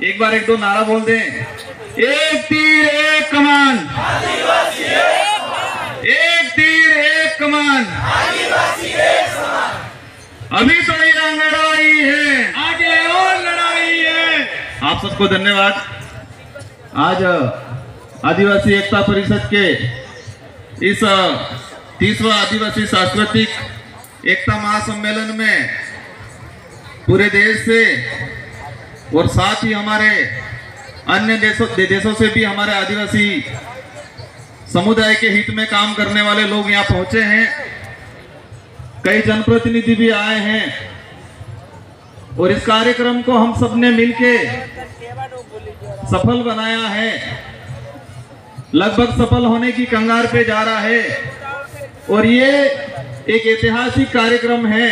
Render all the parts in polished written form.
एक बार एक दो नारा बोल दें। एक तीर एक कमान, एक तीर एक कमान, अभी तो यह लड़ाई है, आगे और लड़ाई है। आप सबको धन्यवाद। आज आदिवासी एकता परिषद के इस 30वां आदिवासी सांस्कृतिक एकता महासम्मेलन में पूरे देश से और साथ ही हमारे अन्य देशों से भी हमारे आदिवासी समुदाय के हित में काम करने वाले लोग यहाँ पहुंचे हैं। कई जनप्रतिनिधि भी आए हैं और इस कार्यक्रम को हम सबने मिलके सफल बनाया है। लगभग सफल होने की कगार पे जा रहा है और ये एक ऐतिहासिक कार्यक्रम है।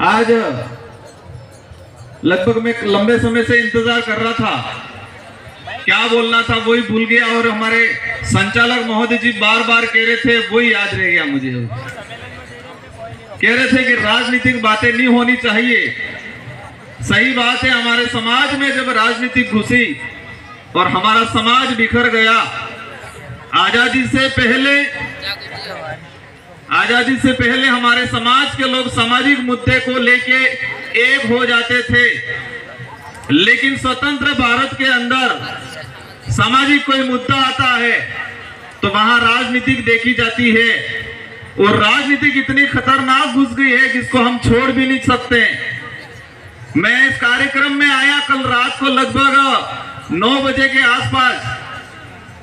आज लगभग मैं लंबे समय से इंतजार कर रहा था, क्या बोलना था वही भूल गया और हमारे संचालक महोदय जी बार बार कह रहे थे, वही याद रह गया मुझे। कह रहे थे कि राजनीतिक बातें नहीं होनी चाहिए। सही बात है, हमारे समाज में जब राजनीति घुसी और हमारा समाज बिखर गया, आजादी से पहले हमारे समाज के लोग सामाजिक मुद्दे को लेके एक हो जाते थे, लेकिन स्वतंत्र भारत के अंदर सामाजिक कोई मुद्दा आता है तो वहां राजनीतिक देखी जाती है और राजनीतिक इतनी खतरनाक घुस गई है जिसको हम छोड़ भी नहीं सकते। मैं इस कार्यक्रम में आया कल रात को लगभग 9 बजे के आसपास,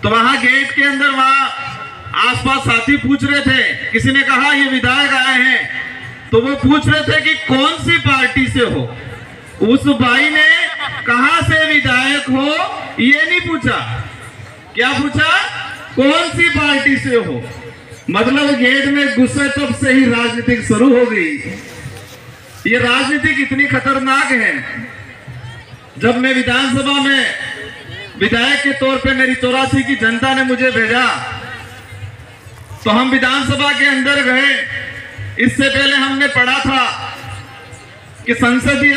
तो वहां गेट के अंदर वहां आसपास साथी पूछ रहे थे, किसी ने कहा ये विधायक आए हैं, तो वो पूछ रहे थे कि कौन सी पार्टी से हो। उस भाई ने कहां से विधायक हो ये नहीं पूछा, क्या पूछा, कौन सी पार्टी से हो। मतलब गेट में घुसे तब से ही राजनीतिक शुरू हो गई। ये राजनीतिक इतनी खतरनाक है। जब मैं विधानसभा में विधायक के तौर पे मेरी 84 की जनता ने मुझे भेजा तो हम विधानसभा के अंदर गए। इससे पहले हमने पढ़ा था कि संसदीय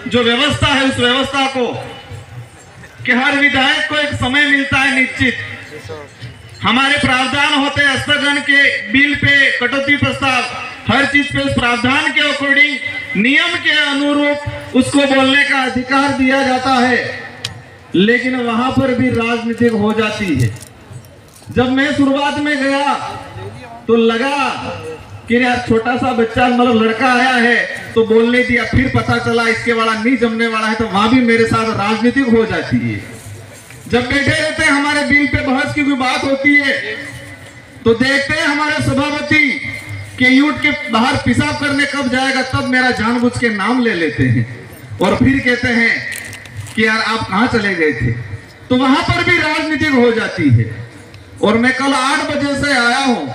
जो व्यवस्था है उस व्यवस्था को कि हर विधायक को एक समय मिलता है निश्चित, हमारे प्रावधान होते हैं स्थगन के बिल पे कटौती प्रस्ताव, हर चीज पे उस प्रावधान के अकॉर्डिंग नियम के अनुरूप उसको बोलने का अधिकार दिया जाता है, लेकिन वहां पर भी राजनीतिक हो जाती है। जब मैं शुरुआत में गया तो लगा कि यार छोटा सा बच्चा मतलब लड़का आया है तो बोलने दिया, फिर पता चला इसके वाला नहीं जमने वाला है, तो वहां भी मेरे साथ राजनीतिक हो जाती है। जब बैठे रहते हैं हमारे बिल पे बहस की कोई बात होती है तो देखते हैं हमारे सभापति के यूट के बाहर पेशाब करने कब जाएगा, तब मेरा जानबूझ के नाम ले लेते हैं और फिर कहते हैं कि यार आप कहां चले गए थे। तो वहां पर भी राजनीतिक हो जाती है। और मैं कल 8 बजे से आया हूं,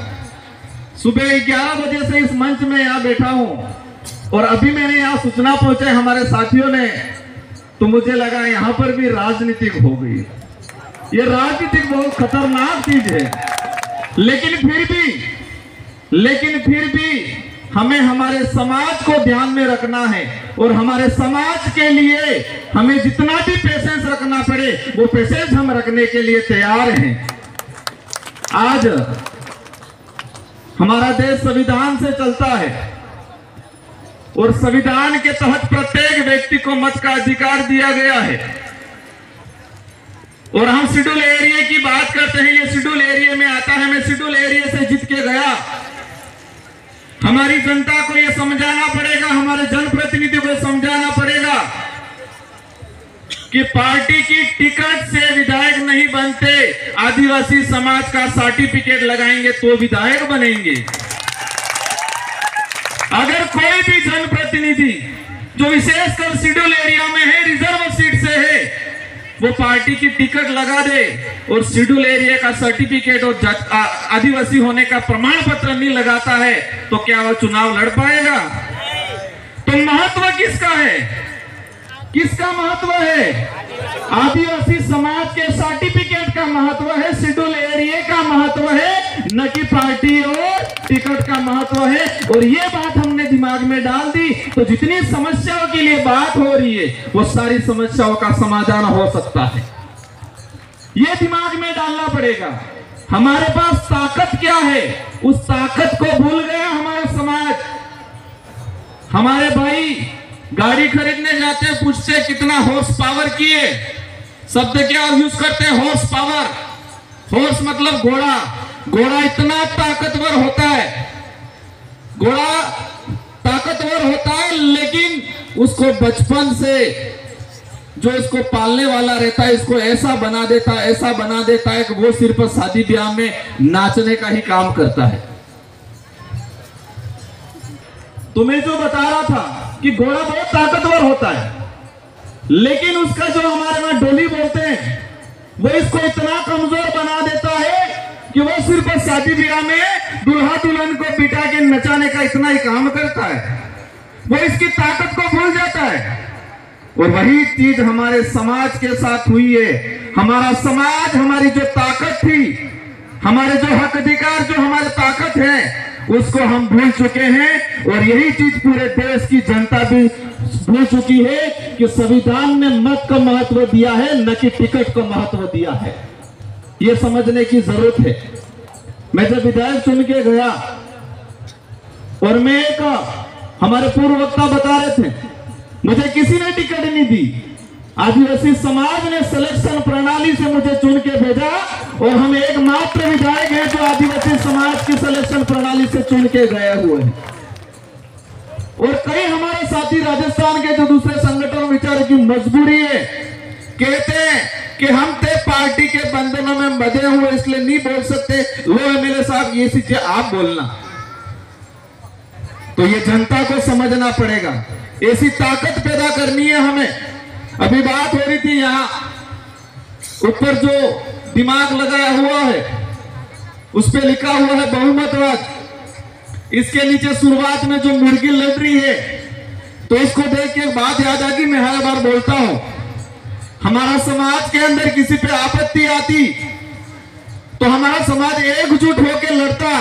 सुबह 11 बजे से इस मंच में यहाँ बैठा हूं और अभी मैंने यहाँ सूचना पहुंचे हमारे साथियों ने, तो मुझे लगा यहाँ पर भी राजनीतिक हो गई। ये राजनीतिक बहुत खतरनाक चीज है, लेकिन फिर भी हमें हमारे समाज को ध्यान में रखना है और हमारे समाज के लिए हमें जितना भी पेशेंस रखना पड़े वो पेशेंस हम रखने के लिए तैयार हैं। आज हमारा देश संविधान से चलता है और संविधान के तहत प्रत्येक व्यक्ति को मत का अधिकार दिया गया है। और हम शेड्यूल एरिया की बात करते हैं, ये शेड्यूल एरिया में आता है। मैं शेड्यूल एरिया से जीत के गया। हमारी जनता को यह समझाना पड़ेगा, हमारे जनप्रतिनिधि को समझाना पड़ेगा कि पार्टी की टिकट से विधायक नहीं बनते, आदिवासी समाज का सर्टिफिकेट लगाएंगे तो विधायक बनेंगे। अगर कोई भी जनप्रतिनिधि जो विशेषकर शेड्यूल एरिया में है, रिजर्व सीट से है, वो पार्टी की टिकट लगा दे और शेड्यूल एरिया का सर्टिफिकेट और आदिवासी होने का प्रमाण पत्र नहीं लगाता है तो क्या वो चुनाव लड़ पाएगा? तो महत्व किसका है? किसका महत्व है? आदिवासी समाज के सर्टिफिकेट का महत्व है, शेड्यूल एरिया का महत्व है, न कि पार्टी और टिकट का महत्व है। और ये बात हमने दिमाग में डाल दी तो जितनी समस्याओं के लिए बात हो रही है वो सारी समस्याओं का समाधान हो सकता है। ये दिमाग में डालना पड़ेगा। हमारे पास ताकत क्या है, उस ताकत को भूल गया हमारा समाज। हमारे भाई गाड़ी खरीदने जाते हैं, पूछते हैं कितना हॉर्स पावर की है, शब्द क्या यूज करते हैं, हॉर्स पावर। हॉर्स मतलब घोड़ा। घोड़ा इतना ताकतवर होता है, घोड़ा ताकतवर होता है, लेकिन उसको बचपन से जो इसको पालने वाला रहता है इसको ऐसा बना देता है कि वो सिर्फ शादी ब्याह में नाचने का ही काम करता है। तो मैं जो बता रहा था कि घोड़ा बहुत ताकतवर होता है, लेकिन उसका जो हमारे वहां डोली बोलते हैं वो इसको इतना कमजोर बना देता है कि वो सिर्फ शादी ब्याह में दुल्हा दुल्हन को बिठा के नचाने का इतना ही काम करता है, वो इसकी ताकत को भूल जाता है। और वही चीज हमारे समाज के साथ हुई है। हमारा समाज, हमारी जो ताकत थी, हमारे जो हक अधिकार, जो हमारी ताकत है, उसको हम भूल चुके हैं। और यही चीज पूरे देश की जनता भी भूल चुकी है कि संविधान ने मत का महत्व दिया है, न कि टिकट को महत्व दिया है। ये समझने की जरूरत है। मैं जब विधायक चुन के गया और मैं एक हमारे पूर्व वक्ता बता रहे थे, मुझे किसी ने टिकट नहीं दी। आदिवासी समाज ने सिलेक्शन प्रणाली से मुझे चुन के भेजा और हम एकमात्र विधायक हैं जो आदिवासी समाज की सिलेक्शन प्रणाली से चुन के गए हुए हैं। और कई हमारे साथी राजस्थान के जो दूसरे संगठन विचार की मजबूरी है, कहते हैं कि हम थे पार्टी के बंधनों में बंधे हुए इसलिए नहीं बोल सकते। लो एमएलए साहब ये चीजें आप बोलना, तो ये जनता को समझना पड़ेगा। ऐसी ताकत पैदा करनी है हमें। अभी बात हो रही थी यहां ऊपर जो दिमाग लगाया हुआ है उस पे लिखा हुआ है बहुमतवाद। इसके नीचे शुरुआत में जो मुर्गी लड़ रही है, तो इसको देख के बात याद आ गई। मैं हर बार बोलता हूं, हमारा समाज के अंदर किसी पे आपत्ति आती तो हमारा समाज एकजुट होकर लड़ता।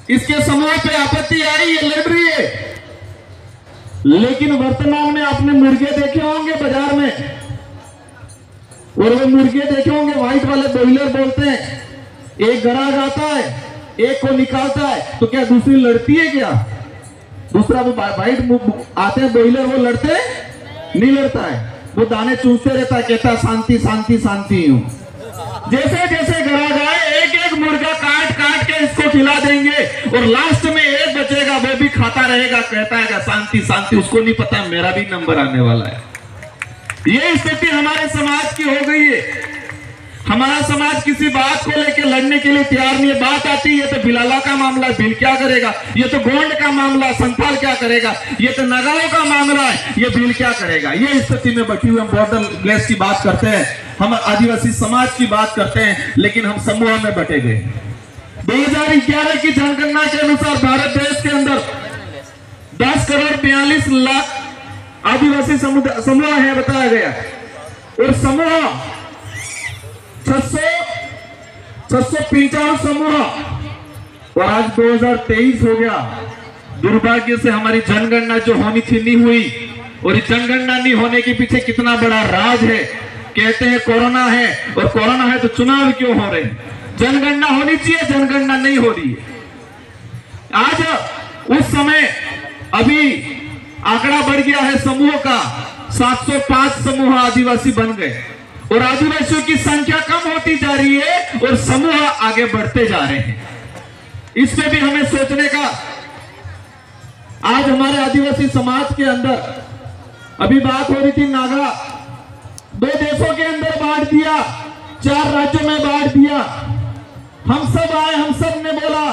इसके समूह पे आपत्ति आई, ये लड़ रही है। लेकिन वर्तमान में आपने मुर्गे देखे होंगे बाजार में, और वो मुर्गे देखे होंगे व्हाइट वाले बॉयलर बोलते हैं। एक ग्राहक आता है, एक को निकालता है, तो क्या दूसरी लड़ती है क्या? दूसरा वो व्हाइट आते हैं बॉयलर, वो लड़ते नहीं, लड़ता है, वो दाने चूसते रहता है, कहता है शांति शांति शांति हूं। जैसे जैसे ग्राहक आए एक एक मुर्गा काट काट के इसको खिला देंगे और लास्ट में एक बचेगा, वो भी खाता रहेगा, कहता है शांति शांति। उसको नहीं पता मेरा भी नंबर आने वाला है। ये स्थिति हमारे समाज की हो गई है। हमारा समाज किसी बात को लेकर लड़ने के लिए तैयार नहीं है। बात आती है ये तो बिलाला का मामला, बिल क्या करेगा, ये तो गोंड का मामला, संथाल क्या करेगा, ये तो नगाओं का मामला है, ये बिल क्या करेगा। ये स्थिति में बैठी हुई हम बॉर्डर लेस की बात करते हैं, हम आदिवासी समाज की बात करते हैं, लेकिन हम समूह में बटे गए। 2011 की जनगणना के अनुसार भारत देश के अंदर 10,42,00,000 आदिवासी समूह है बताया गया, और समूह 655 समूह, और आज 2023 हो गया। दुर्भाग्य से हमारी जनगणना जो होनी थी नहीं हुई, और इस जनगणना नहीं होने के पीछे कितना बड़ा राज है। कहते हैं कोरोना है, और कोरोना है तो चुनाव क्यों हो रहे हैं? जनगणना होनी चाहिए, जनगणना नहीं हो रही है। आज उस समय अभी आंकड़ा बढ़ गया है समूह का, 705 समूह आदिवासी बन गए, और आदिवासियों की संख्या कम होती जा रही है और समूह आगे बढ़ते जा रहे हैं। इस पे भी हमें सोचने का। आज हमारे आदिवासी समाज के अंदर अभी बात हो रही थी, नागा 2 देशों के अंदर बांट दिया, 4 राज्यों में बांट दिया। हम सब आए, हम सब ने बोला,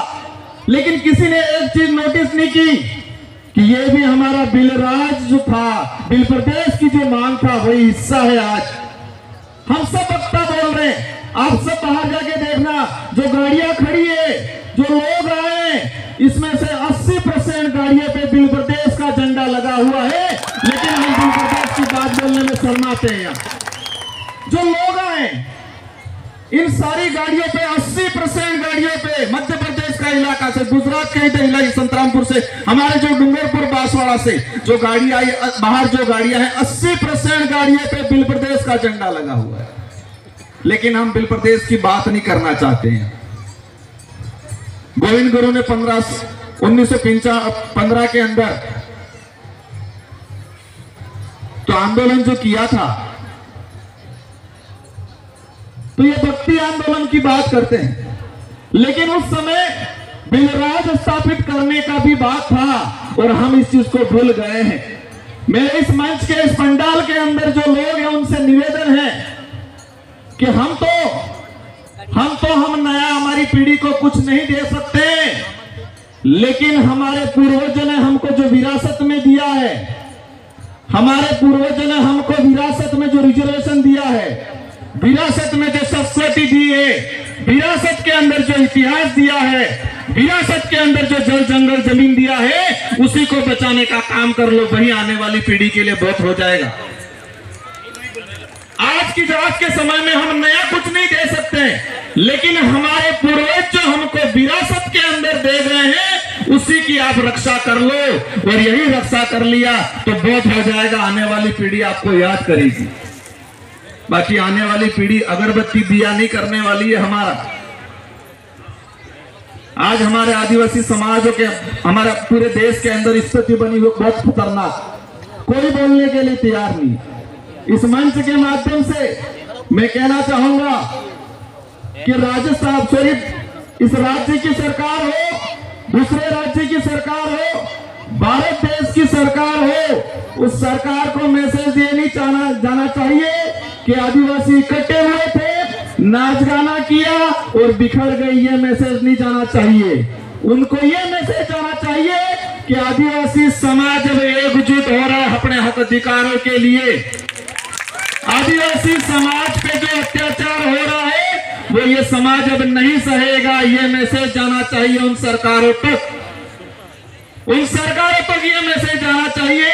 लेकिन किसी ने एक चीज नोटिस नहीं की कि ये भी हमारा बिल राज जो था, बिल प्रदेश की जो मांग था, वही हिस्सा है। आज हम सब वक्ता बोल रहे हैं, आप सब बाहर जाके देखना, जो गाड़ियां खड़ी है, जो लोग आए, इसमें से 80% गाड़ियों पे बिल प्रदेश का झंडा लगा हुआ है, लेकिन हम बिल प्रदेश की बात बोलने में शर्माते हैं। जो लोग आए, इन सारी गाड़ियों पे 80% गाड़ियों पे मध्य प्रदेश का इलाका से, गुजरात के इलाके संतरामपुर से, हमारे जो डूंगरपुर बांसवाड़ा से जो गाड़ी आई, बाहर जो गाड़ियां हैं 80% गाड़ियों पे बिल प्रदेश का झंडा लगा हुआ है। लेकिन हम बिल प्रदेश की बात नहीं करना चाहते हैं। गोविंद गुरु ने 1915 के अंदर तो आंदोलन जो किया था, तो ये भक्ति आंदोलन की बात करते हैं, लेकिन उस समय बिलराज स्थापित करने का भी बात था और हम इस चीज को भूल गए हैं। मेरे इस मंच के, इस पंडाल के अंदर जो लोग हैं उनसे निवेदन है कि हम नया, हमारी पीढ़ी को कुछ नहीं दे सकते, लेकिन हमारे पूर्वजों ने हमको जो विरासत में दिया है, हमारे पूर्वजों ने हमको विरासत में जो रिजर्वेशन दिया है, विरासत में जो संस्कृति दी है, विरासत के अंदर जो इतिहास दिया है, विरासत के अंदर जो जल जंगल जमीन दिया है, उसी को बचाने का काम कर लो, वही आने वाली पीढ़ी के लिए बहुत हो जाएगा। आज के समय में हम नया कुछ नहीं दे सकते, लेकिन हमारे पूर्वज जो हमको विरासत के अंदर दे गए हैं, उसी की आप रक्षा कर लो, और यही रक्षा कर लिया तो बहुत हो जाएगा। आने वाली पीढ़ी आपको याद करेगी। बाकी आने वाली पीढ़ी अगरबत्ती दिया नहीं करने वाली है। आज हमारे आदिवासी समाजों के, हमारे पूरे देश के अंदर स्थिति बनी हुई बहुत खतरनाक, कोई बोलने के लिए तैयार नहीं। इस मंच के माध्यम से मैं कहना चाहूंगा कि राजस्थान, सॉरी, इस राज्य की सरकार हो, दूसरे राज्य की सरकार हो, भारत देश की सरकार हो, उस सरकार को मैसेज ये नहीं जाना चाहिए कि आदिवासी इकट्ठे हुए थे, नाच गाना किया और बिखर गए। ये मैसेज नहीं जाना चाहिए। उनको ये मैसेज जाना चाहिए कि आदिवासी समाज अब एकजुट हो रहा है अपने हक अधिकारों के लिए। आदिवासी समाज पे जो अत्याचार हो रहा है, वो ये समाज अब नहीं सहेगा। ये मैसेज जाना चाहिए उन सरकारों तक, उन सरकारों तक ये मैसेज जाना चाहिए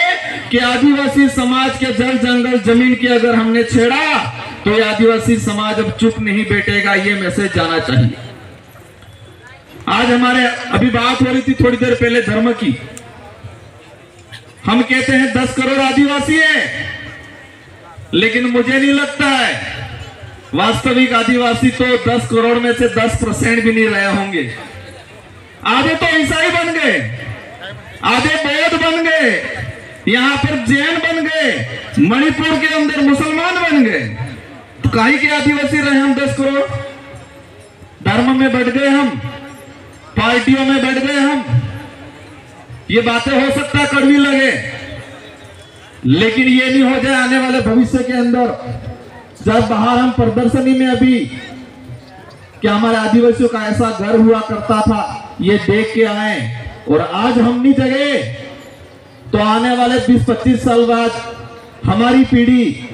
कि आदिवासी समाज के जल जंगल जमीन की अगर हमने छेड़ा तो ये आदिवासी समाज अब चुप नहीं बैठेगा। ये मैसेज जाना चाहिए। आज हमारे अभी बात हो रही थी थोड़ी देर पहले धर्म की। हम कहते हैं 10 करोड़ आदिवासी है, लेकिन मुझे नहीं लगता है वास्तविक आदिवासी तो 10 करोड़ में से 10% भी नहीं रहे होंगे। आधे तो ईसाई बन गए, आधे बौद्ध बन गए, यहां पर जैन बन गए, मणिपुर के अंदर मुसलमान बन गए। तो काहे के आदिवासी रहे हम 10 करोड़? धर्म में बढ़ गए हम, पार्टियों में बढ़ गए हम। ये बातें हो सकता है कड़वी लगे, लेकिन ये नहीं हो जाए आने वाले भविष्य के अंदर, जब बाहर हम प्रदर्शनी में अभी कि हमारे आदिवासियों का ऐसा घर हुआ करता था, ये देख के आए और आज हम नहीं जगे तो आने वाले 20-25 साल बाद हमारी पीढ़ी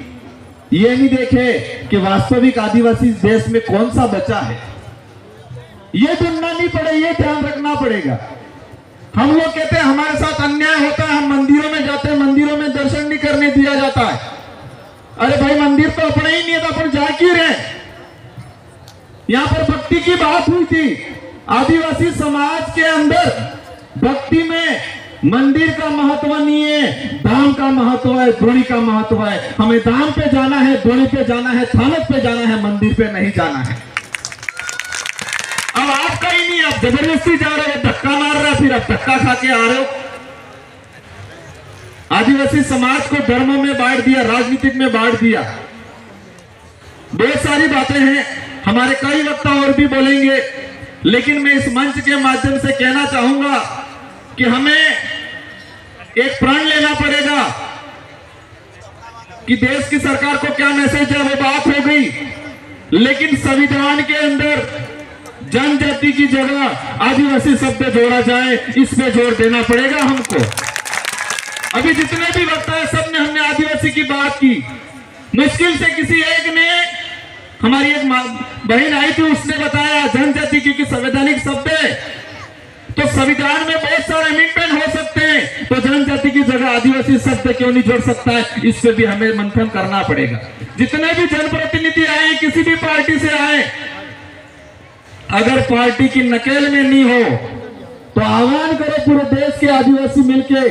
ये नहीं देखे कि वास्तविक आदिवासी देश में कौन सा बचा है। ये ढूंढना नहीं पड़े, ये ध्यान रखना पड़ेगा। हम लोग कहते हैं हमारे साथ अन्याय होता है, हम मंदिरों में जाते हैं, मंदिरों में दर्शन नहीं करने दिया जाता है। अरे भाई, मंदिर तो अपने ही नहीं है, तो अपन जा क्यों रहे? यहां पर भक्ति की बात हुई थी। आदिवासी समाज के अंदर भक्ति में मंदिर का महत्व नहीं है, धाम का महत्व है, धोड़ी का महत्व है। हमें धाम पे जाना है, धोड़ी पे जाना है, थानक पे जाना है, मंदिर पे नहीं जाना है। अब आपका ही नहीं, आप जबरदस्ती जा रहे हो, धक्का मार रहा है, फिर आप धक्का खा के आ रहे हो। आदिवासी समाज को धर्म में बांट दिया, राजनीतिक में बांट दिया। बहुत सारी बातें हैं, हमारे कई वक्ता और भी बोलेंगे, लेकिन मैं इस मंच के माध्यम से कहना चाहूंगा कि हमें एक प्रण लेना पड़ेगा कि देश की सरकार को क्या मैसेज है, वो बात हो गई। लेकिन संविधान के अंदर जनजाति की जगह आदिवासी शब्द जोड़ा जाए, इस पे जोर देना पड़ेगा हमको। अभी जितने भी वक्ता है, सब ने हमने आदिवासी की बात की। मुश्किल से किसी एक ने, हमारी एक बहन आई थी, उसने बताया जनजाति क्योंकि संवैधानिक शब्द है, तो संविधान में बहुत सारे अमेंडमेंट हो सकते हैं, तो जनजाति की जगह आदिवासी शब्द क्यों नहीं जोड़ सकता है? इस पे भी हमें मंथन करना पड़ेगा। जितने भी जनप्रतिनिधि आए, किसी भी पार्टी से आए, अगर पार्टी की नकेल में नहीं हो तो आह्वान करें पूरे देश के आदिवासी मिलके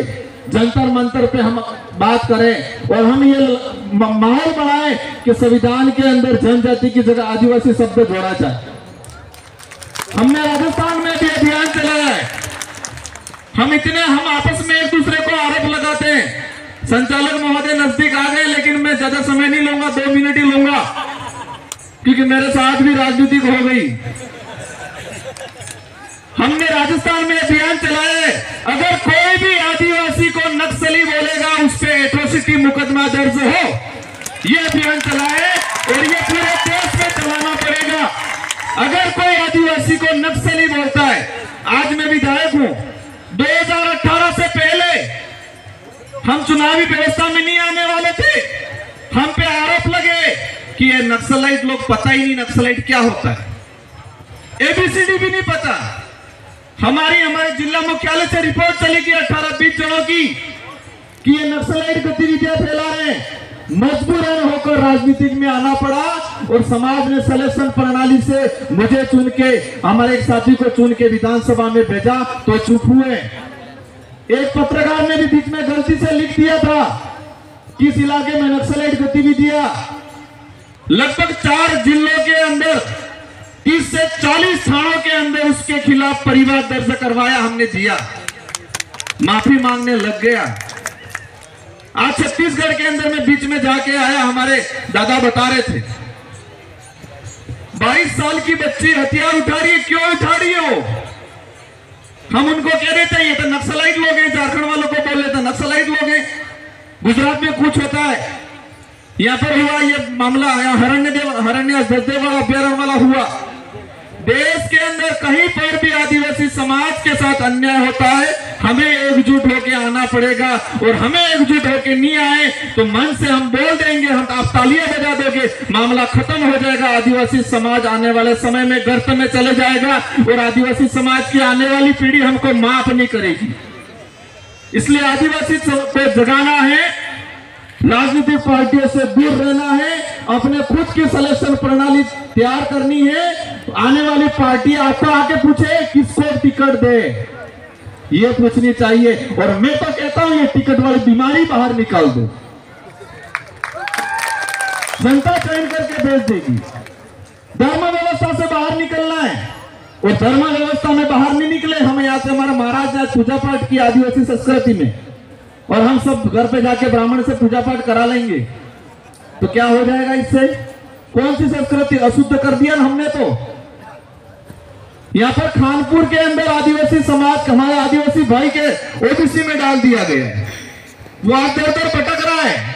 जंतर मंतर पे हम बात करें और हम ये माहौल बनाएं कि संविधान के अंदर जनजाति की जगह आदिवासी शब्द जोड़ा जाए। हमने राजस्थान में भी अभियान चलाया है। हम आपस में एक दूसरे को आरोप लगाते हैं। संचालक महोदय नजदीक आ गए, लेकिन मैं ज्यादा समय नहीं लूंगा, 2 मिनट ही लूंगा, क्योंकि मेरे साथ भी राजनीतिक हो गई। हमने राजस्थान में अभियान चलाया है। अगर कोई भी आदिवासी को नक्सली बोलेगा उस पे एट्रोसिटी मुकदमा दर्ज हो, ये अभियान चलाए और ये पूरे देश में चलाना पड़ेगा। अगर कोई आदिवासी को नक्सली बोलता है, आज मैं विधायक हूं, 2018 से पहले हम चुनावी व्यवस्था में नहीं आने वाले थे। हम पे आरोप लगे कि ये नक्सलाइट, लोग पता ही नहीं नक्सलाइट क्या होता है, एबीसीडी भी नहीं पता। हमारे जिला मुख्यालय से रिपोर्ट चली कि 18-20 जनों की कि ये नक्सलाइट गतिविधियां फैला रहे हैं। मजबूरन होकर राजनीति में आना पड़ा और समाज ने सिलेक्शन प्रणाली से मुझे चुन के, हमारे एक साथी को चुन के विधानसभा में भेजा तो चुप हुए। एक पत्रकार ने भी बीच में गलती से लिख दिया था किस इलाके में नक्सलाइट गतिविधियां। लगभग 4 जिलों के अंदर 30 से 40 थानों के अंदर उसके खिलाफ परिवार दर्ज करवाया, हमने दिया, माफी मांगने लग गया। आज छत्तीसगढ़ के अंदर में बीच में जाके आया, हमारे दादा बता रहे थे 22 साल की बच्ची हथियार उठा रही है। क्यों उठा रही है वो? हम उनको कह देते हैं ये तो नक्सलाइट लोग हैं, झारखंड वालों को बोल लेते नक्सलाइट लोग हैं। गुजरात में कुछ होता है, यहां पर हुआ ये मामला, हरण्य दस्तेवाड़ा अभ्यारण्य वाला हुआ। देश के अंदर कहीं पर भी आदिवासी समाज के साथ अन्याय होता है, हमें एकजुट होकर आना पड़ेगा। और हमें एकजुट होकर नहीं आए तो मन से हम बोल देंगे, हम आप तालियां बजा दोगे, मामला खत्म हो जाएगा। आदिवासी समाज आने वाले समय में गर्त में चले जाएगा और आदिवासी समाज की आने वाली पीढ़ी हमको माफ नहीं करेगी। इसलिए आदिवासी को जगाना है, राजनीतिक पार्टियों से दूर रहना है, अपने खुद की सिलेक्शन प्रणाली तैयार करनी है। आने वाली पार्टी आपको आके पूछे किसको टिकट दे, ये पूछनी चाहिए। और मैं तो कहता हूं ये टिकट वाली बीमारी बाहर निकाल दो, जनता चयन करके भेज देगी। धर्म व्यवस्था से बाहर निकलना है और धर्म व्यवस्था में बाहर नहीं निकले, हम यहाँ से, हमारा महाराज ने पूजा पाठ की आदिवासी संस्कृति में, और हम सब घर पे जाके ब्राह्मण से पूजा पाठ करा लेंगे तो क्या हो जाएगा? इससे कौन सी संस्कृति अशुद्ध कर दिया हमने। तो यहाँ पर खानपुर के अंदर आदिवासी समाज, हमारे आदिवासी भाई के ओबीसी में डाल दिया गया है। वो आज दर भटक रहा है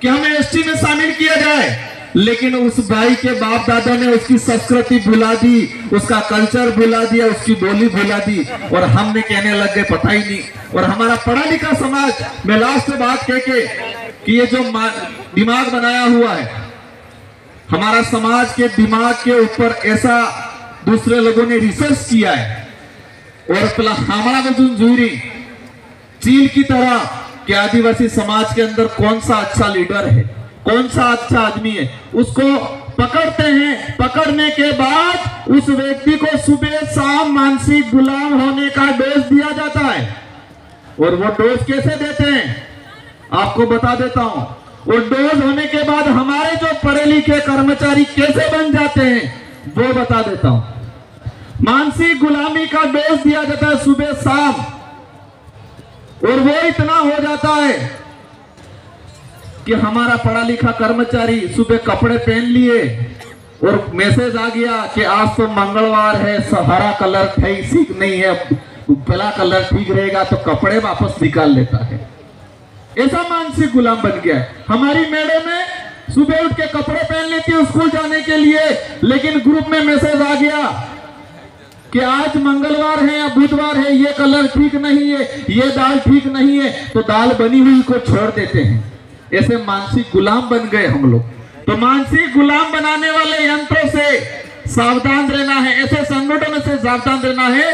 कि हमें एसटी में शामिल किया जाए, लेकिन उस भाई के बाप दादा ने उसकी संस्कृति भुला दी, उसका कल्चर भुला दिया, उसकी बोली भुला दी और हमने कहने लग गए पता ही नहीं। और हमारा पढ़ा लिखा समाज, मैं लास्ट बात कह के कि ये जो दिमाग बनाया हुआ है, हमारा समाज के दिमाग के ऊपर ऐसा दूसरे लोगों ने रिसर्च किया है और हमारा जुरी चील की तरह कि आदिवासी समाज के अंदर कौन सा अच्छा लीडर है, कौन सा अच्छा आदमी है, उसको पकड़ते हैं। पकड़ने के बाद उस व्यक्ति को सुबह शाम मानसिक गुलाम होने का डोज दिया जाता है। और वो डोज कैसे देते हैं आपको बता देता हूं। वो डोज होने के बाद हमारे जो पढ़े लिखे कर्मचारी कैसे बन जाते हैं वो बता देता हूं। मानसिक गुलामी का डोज दिया जाता है सुबह शाम, और वो इतना हो जाता है कि हमारा पढ़ा लिखा कर्मचारी सुबह कपड़े पहन लिए और मैसेज आ गया कि आज तो मंगलवार है, हरा कलर ठीक नहीं है, पीला कलर ठीक रहेगा, तो कपड़े वापस निकाल लेता है। ऐसा मानसिक गुलाम बन गया है। हमारी मैडम है सुबह उठ के कपड़े पहन लेती है स्कूल जाने के लिए, लेकिन ग्रुप में मैसेज आ गया कि आज मंगलवार है या बुधवार है, ये कलर ठीक नहीं है, ये दाल ठीक नहीं है, तो दाल बनी हुई को छोड़ देते हैं। ऐसे मानसिक गुलाम बन गए हम लोग। तो मानसिक गुलाम बनाने वाले यंत्रों से सावधान रहना है, ऐसे संगठनों से सावधान रहना है।